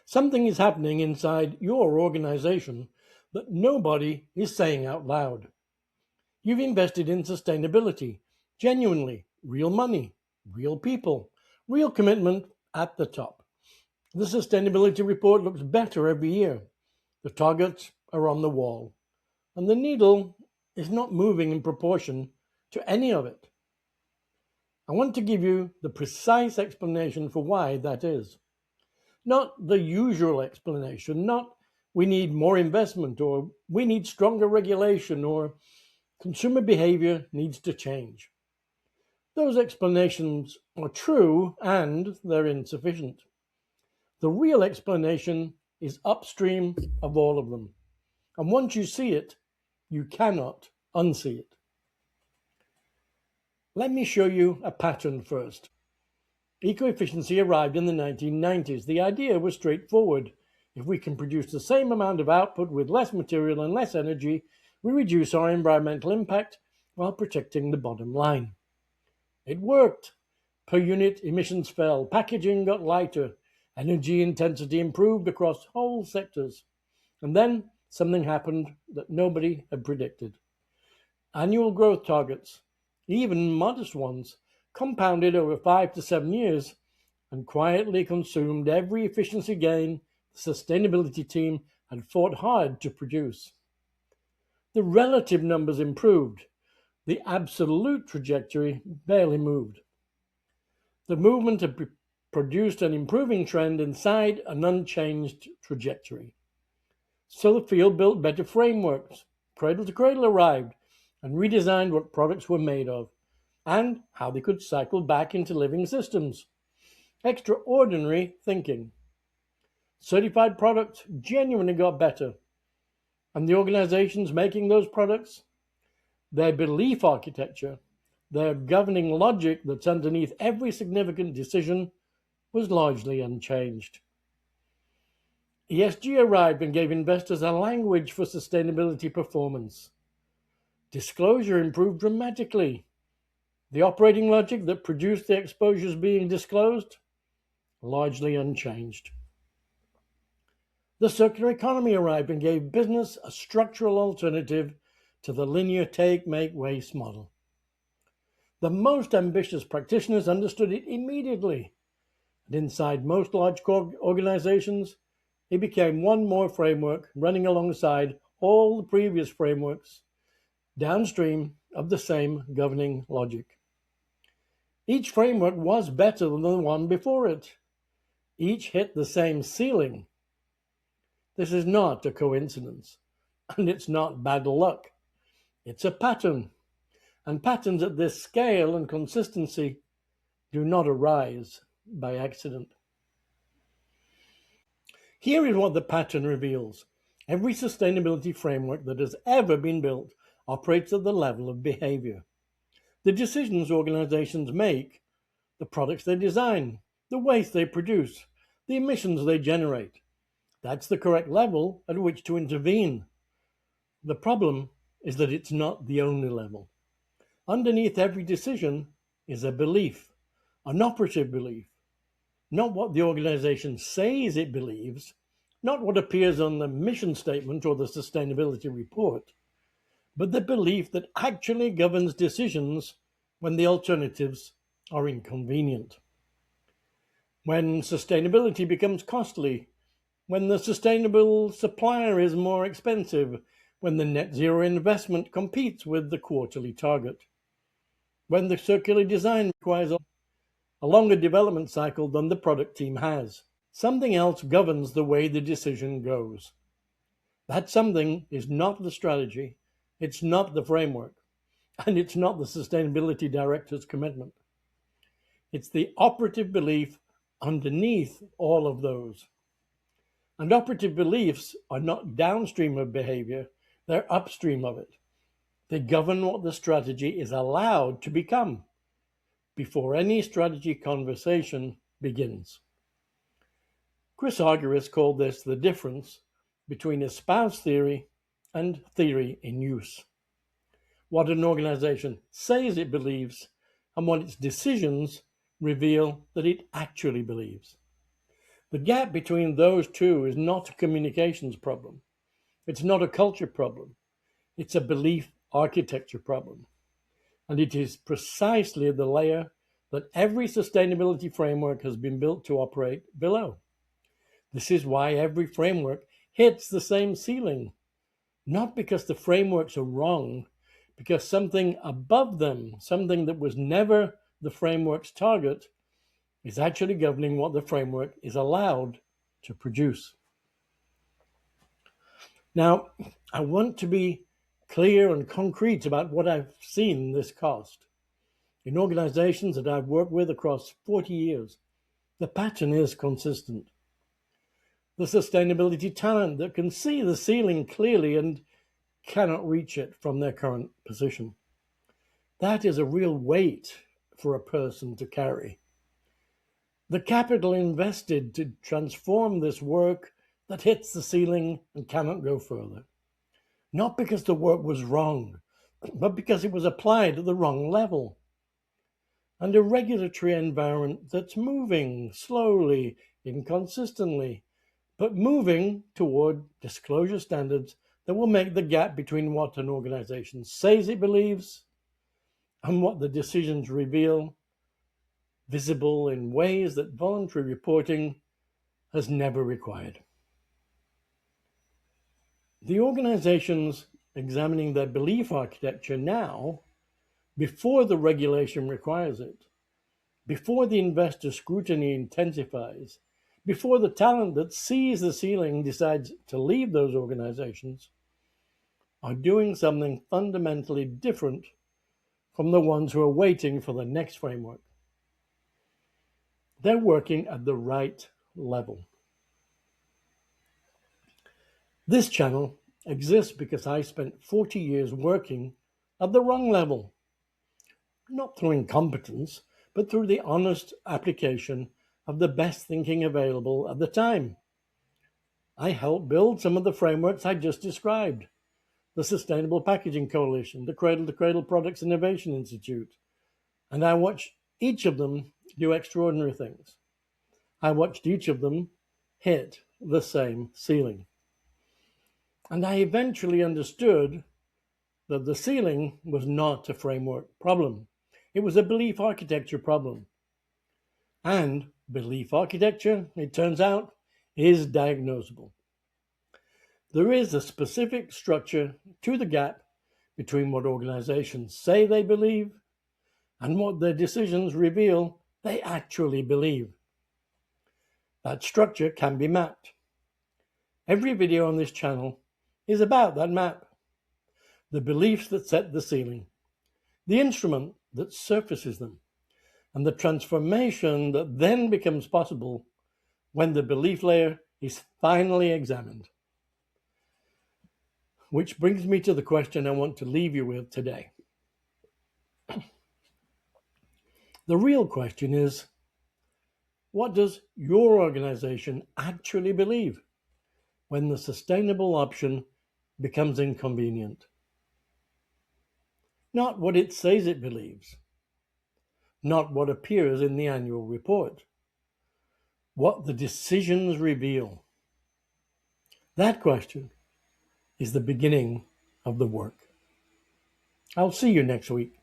Something is happening inside your organization that nobody is saying out loud. You've invested in sustainability, genuinely, real money, real people, real commitment at the top. The sustainability report looks better every year. The targets are on the wall, and the needle is not moving in proportion to any of it. I want to give you the precise explanation for why that is. Not the usual explanation, not we need more investment or we need stronger regulation or consumer behavior needs to change. Those explanations are true and they're insufficient. The real explanation is upstream of all of them. And once you see it, you cannot unsee it. Let me show you a pattern first. Ecoefficiency arrived in the 1990s. The idea was straightforward. If we can produce the same amount of output with less material and less energy, we reduce our environmental impact while protecting the bottom line. It worked. Per unit emissions fell, packaging got lighter, energy intensity improved across whole sectors. And then something happened that nobody had predicted. Annual growth targets, even modest ones, compounded over 5 to 7 years and quietly consumed every efficiency gain the sustainability team had fought hard to produce. The relative numbers improved. The absolute trajectory barely moved. The movement had produced an improving trend inside an unchanged trajectory. So the field built better frameworks. Cradle to Cradle arrived and redesigned what products were made of and how they could cycle back into living systems. Extraordinary thinking. Certified products genuinely got better. And the organizations making those products, their belief architecture, their governing logic that's underneath every significant decision was largely unchanged. ESG arrived and gave investors a language for sustainability performance. Disclosure improved dramatically. The operating logic that produced the exposures being disclosed, largely unchanged. The circular economy arrived and gave business a structural alternative to the linear take, make, waste model. The most ambitious practitioners understood it immediately, and inside most large organizations, it became one more framework running alongside all the previous frameworks, downstream of the same governing logic. Each framework was better than the one before it. Each hit the same ceiling. This is not a coincidence, and it's not bad luck. It's a pattern, and patterns at this scale and consistency do not arise by accident. Here is what the pattern reveals. Every sustainability framework that has ever been built operates at the level of behavior. The decisions organizations make, the products they design, the waste they produce, the emissions they generate. That's the correct level at which to intervene. The problem is that it's not the only level. Underneath every decision is a belief, an operative belief. Not what the organization says it believes, not what appears on the mission statement or the sustainability report, but the belief that actually governs decisions when the alternatives are inconvenient. When sustainability becomes costly, when the sustainable supplier is more expensive, when the net zero investment competes with the quarterly target, when the circular design requires a longer development cycle than the product team has. Something else governs the way the decision goes. That something is not the strategy, it's not the framework, and it's not the sustainability director's commitment. It's the operative belief underneath all of those. And operative beliefs are not downstream of behavior, they're upstream of it. They govern what the strategy is allowed to become before any strategy conversation begins. Chris Argyris called this the difference between espoused theory and theory in use. What an organization says it believes and what its decisions reveal that it actually believes. The gap between those two is not a communications problem. It's not a culture problem. It's a belief architecture problem. And it is precisely the layer that every sustainability framework has been built to operate below. This is why every framework hits the same ceiling, not because the frameworks are wrong, because something above them, something that was never the framework's target, is actually governing what the framework is allowed to produce. Now, I want to be clear and concrete about what I've seen this cost. In organizations that I've worked with across 40 years, the pattern is consistent. The sustainability talent that can see the ceiling clearly and cannot reach it from their current position. That is a real weight for a person to carry. The capital invested to transform this work that hits the ceiling and cannot go further. Not because the work was wrong, but because it was applied at the wrong level. And a regulatory environment that's moving slowly, inconsistently, but moving toward disclosure standards that will make the gap between what an organization says it believes and what the decisions reveal visible in ways that voluntary reporting has never required. The organizations examining their belief architecture now, before the regulation requires it, before the investor scrutiny intensifies, before the talent that sees the ceiling decides to leave those organizations, are doing something fundamentally different from the ones who are waiting for the next framework. They're working at the right level. This channel exists because I spent 40 years working at the wrong level, not through incompetence, but through the honest application of the best thinking available at the time. I helped build some of the frameworks I just described: the Sustainable Packaging Coalition, the Cradle to Cradle Products Innovation Institute, and I watched each of them do extraordinary things. I watched each of them hit the same ceiling. And I eventually understood that the ceiling was not a framework problem. It was a belief architecture problem. And belief architecture, it turns out, is diagnosable. There is a specific structure to the gap between what organizations say they believe and what their decisions reveal they actually believe. That structure can be mapped. Every video on this channel is about that map. The beliefs that set the ceiling, the instrument that surfaces them, and the transformation that then becomes possible when the belief layer is finally examined. Which brings me to the question I want to leave you with today. The real question is, what does your organization actually believe when the sustainable option becomes inconvenient? Not what it says it believes, not what appears in the annual report, what the decisions reveal. That question is the beginning of the work. I'll see you next week.